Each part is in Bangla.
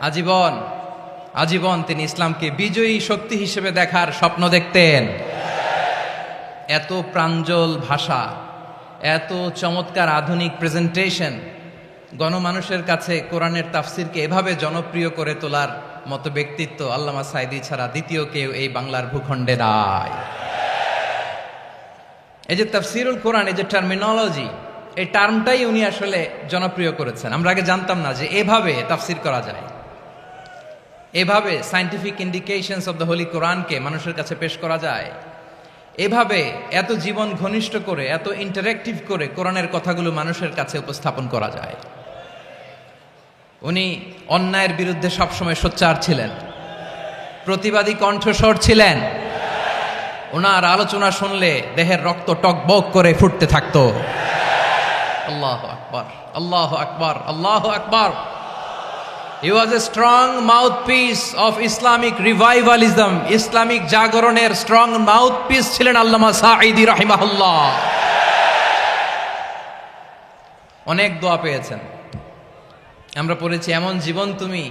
আজীবন আজীবন তিনি ইসলামকে বিজয়ী শক্তি হিসেবে দেখার স্বপ্ন দেখতেন। এত প্রাঞ্জল ভাষা, এত চমৎকার আধুনিক প্রেজেন্টেশন, গণমানুষের কাছে কোরআনের তাফসিরকে এভাবে জনপ্রিয় করে তোলার মতো ব্যক্তিত্ব আল্লামা সাঈদী ছাড়া দ্বিতীয় কেউ এই বাংলার ভূখণ্ডে নাই। এই যে তাফসিরুল কোরআন, এই যে টার্মিনোলজি, এই টার্মটাই উনি আসলে জনপ্রিয় করেছেন। আমরা আগে জানতাম না যে এভাবে তাফসির করা যায়, এভাবে scientific indications of the Holi কোরআনকে মানুষের কাছে পেশ করা যায়, এভাবে এত জীবন ঘনিষ্ঠ করে, এত ইন্টারেক্টিভ করে কোরআনের কথাগুলো মানুষের কাছে উপস্থাপন করা যায়। উনি অন্যায়ের বিরুদ্ধে সবসময় সোচ্চার ছিলেন, প্রতিবাদী কণ্ঠস্বর ছিলেন। ওনার আলোচনা শুনলে দেহের রক্ত টকবক করে ফুটতে থাকতো। আল্লাহু আকবার, আল্লাহু আকবার, আল্লাহু আকবার। He was a strong mouthpiece of Islamic revivalism. Islamic জাগরণের স্ট্রং মাউথপিস ছিলেন আল্লামা সাঈদী রাহিমাহুল্লাহ। অনেক দোয়া পেয়েছেন। আমরা পড়েছি, এমন জীবন তুমি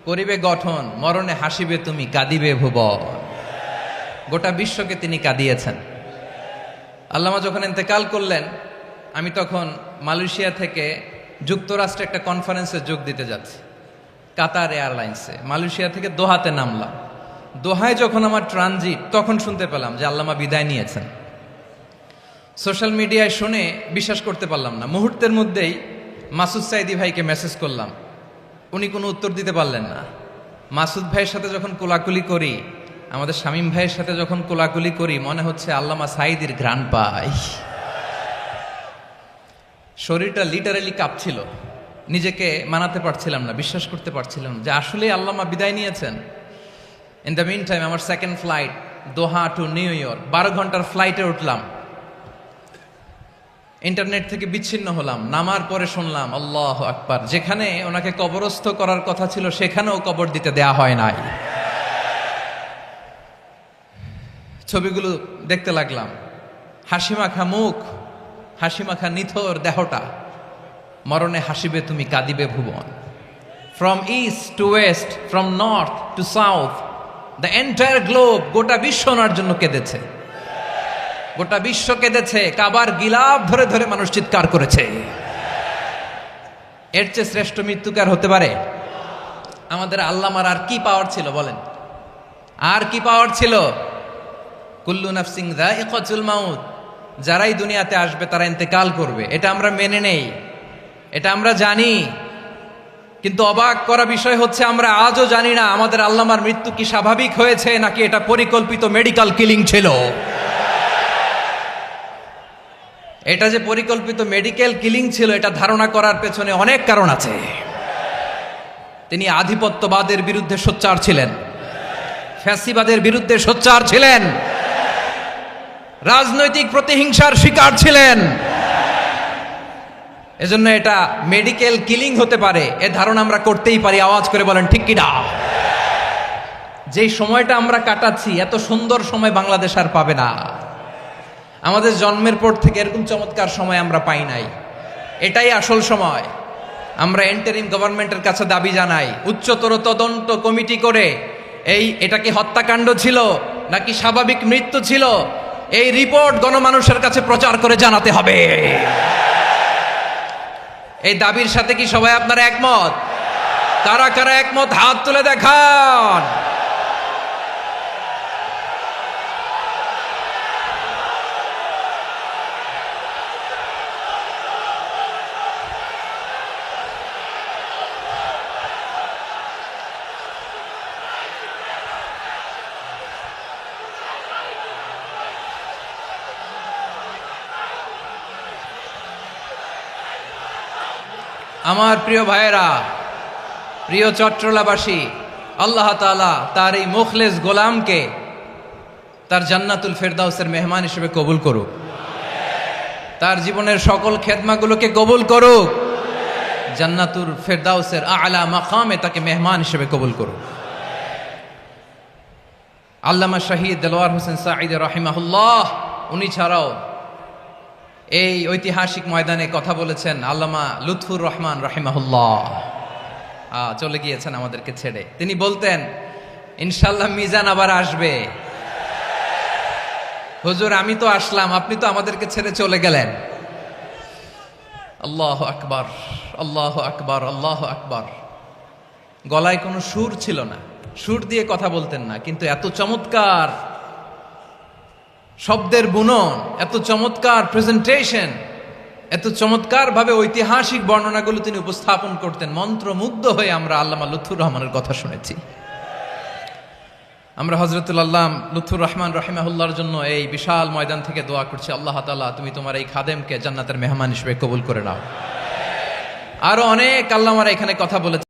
করিবে গঠন, মরণে হাসিবে তুমি, কাঁদিবে ভুবন। গোটা বিশ্বকে তিনি কাঁদিয়েছেন। আল্লামা যখন ইন্তেকাল করলেন, আমি তখন মালয়েশিয়া থেকে যুক্তরাষ্ট্রে একটা কনফারেন্সে যোগ দিতে যাচ্ছি, কাতার এয়ারলাইন্সে। মালয়েশিয়া থেকে দোহাতে নামলাম। দোহায় যখন আমার ট্রানজিট, তখন শুনতে পেলাম যে আল্লামা বিদায় নিয়েছেন। সোশ্যাল মিডিয়ায় শুনে বিশ্বাস করতে পারলাম না। মুহূর্তের মধ্যেই মাসুদ সাঈদী ভাইকে মেসেজ করলাম, উনি কোনো উত্তর দিতে পারলেন না। মাসুদ ভাইয়ের সাথে যখন কোলাকুলি করি, আমাদের শামীম ভাইয়ের সাথে যখন কোলাকুলি করি, মনে হচ্ছে আল্লামা সাঈদীর ঘ্রাণ পাই। শরীরটা লিটারালি কাঁপছিল, নিজেকে মানাতে পারছিলাম না, বিশ্বাস করতে পারছিলাম যে আসলে আল্লামা বিদায় নিয়েছেন। ইন দ্য মিন টাইম আমার সেকেন্ড ফ্লাইট, দোহা টু নিউ ইয়র্ক, 12 ঘন্টার ফ্লাইটে উঠলাম। ইন্টারনেট থেকে বিচ্ছিন্ন হলাম। নামার পরে শুনলাম আল্লাহু আকবার, যেখানে ওনাকে কবরস্থ করার কথা ছিল সেখানেও কবর দিতে দেয়া হয় নাই। ছবিগুলো দেখতে লাগলাম, হাসিমাখা মুখ, হাসিমাখা নিথর দেহটা, মরণে হাসিবে তুমি, কাঁদিবে ভুবন। From east to west, from north to south, the entire globe, গোটা বিশ্ব ওনার জন্য কেঁদেছে, গোটা বিশ্ব কেঁদেছে। কাবার গিলাফ ধরে ধরে মানুষ চিৎকার করেছে। এর চেয়ে শ্রেষ্ঠ মৃত্যুকার হতে পারে? আমাদের আল্লামার আর কি পাওয়ার ছিল বলেন? আর কি পাওয়ার ছিল? কুল্লু নাফসিন যায়িকাতুল মাউত, যারাই দুনিয়াতে আসবে তারা ইন্তেকাল করবে, এটা আমরা মেনে নেই, এটা আমরা জানি। কিন্তু অবাক করা বিষয় হচ্ছে, আমরা আজও জানি না আমাদের আল্লামার মৃত্যু কি স্বাভাবিক হয়েছে নাকি এটা পরিকল্পিত মেডিকেল কিলিং ছিল। এটা যে পরিকল্পিত মেডিকেল কিলিং ছিল, এটা ধারণা করার পেছনে অনেক কারণ আছে। তিনি আধিপত্যবাদের বিরুদ্ধে সোচ্চার ছিলেন, ফ্যাসিবাদের বিরুদ্ধে সোচ্চার ছিলেন, রাজনৈতিক প্রতিহিংসার শিকার ছিলেন। এজন্য এটা মেডিকেল কিলিং হতে পারে এ ধারণা আমরা করতেই পারি। আওয়াজ করে বলেন ঠিক কিনা? যেই সময়টা আমরা কাটাচ্ছি, এত সুন্দর সময় বাংলাদেশ আর পাবে না। আমাদের জন্মের পর থেকে এরকম চমৎকার সময় আমরা পাই নাই। এটাই আসল সময়। আমরা ইন্টারিম গভর্নমেন্টের কাছে দাবি জানাই, উচ্চতর তদন্ত কমিটি করে এটা কি হত্যাকাণ্ড ছিল নাকি স্বাভাবিক মৃত্যু ছিল, এই রিপোর্ট গণমানুষের কাছে প্রচার করে জানাতে হবে। এই দাবির সাথে কি সবাই আপনারা একমত? কারা কারা একমত হাত তুলে দেখান। আমার প্রিয় ভাইয়েরা, প্রিয় চট্টলাবাসী, আল্লাহ তাআলা তার এই মুখলেস গোলামকে তার জান্নাতুল ফেরদাউসের মেহমান হিসেবে কবুল করুক, তার জীবনের সকল খেদমাগুলোকে কবুল করুক, জান্নাতুল ফেরদাউসের আলা মাকামে তাকে মেহমান হিসেবে কবুল করুক। আল্লামা শহীদ দেলোয়ার হোসেন সাঈদী রাহিমাহুল্লাহ, উনি ছাড়াও এই ঐতিহাসিক ময়দানে কথা বলেছেন আল্লামা লুৎফুর রহমান রাহিমাহুল্লাহ, চলে গিয়েছেন আমাদেরকে ছেড়ে। তিনি বলতেন, ইনশাল্লাহ মিজান আবার আসবে। হুজুর আমি তো আসলাম, আপনি তো আমাদেরকে ছেড়ে চলে গেলেন। আল্লাহু আকবার, আল্লাহু আকবার, আল্লাহু আকবার। গলায় কোনো সুর ছিল না, সুর দিয়ে কথা বলতেন না, কিন্তু এত চমৎকার শব্দের বুনন, এত চমৎকার প্রেজেন্টেশন, এত চমৎকার ভাবে ঐতিহাসিক বর্ণনাগুলো তিনি উপস্থাপন করতেন। মন্ত্রমুগ্ধ হয়ে আমরা আল্লামা লুৎফুর রহমানের কথা শুনেছি। আমরা হযরতুল আল্লাম লুৎফুর রহমান রাহিমাহুল্লাহর জন্য এই বিশাল ময়দান থেকে দোয়া করছি, আল্লাহ তাআলা তুমি তোমার এই খাদেমকে জান্নাতের মেহমান হিসেবে কবুল করে নাও। আরো অনেক আল্লামারা এখানে কথা বলেছে।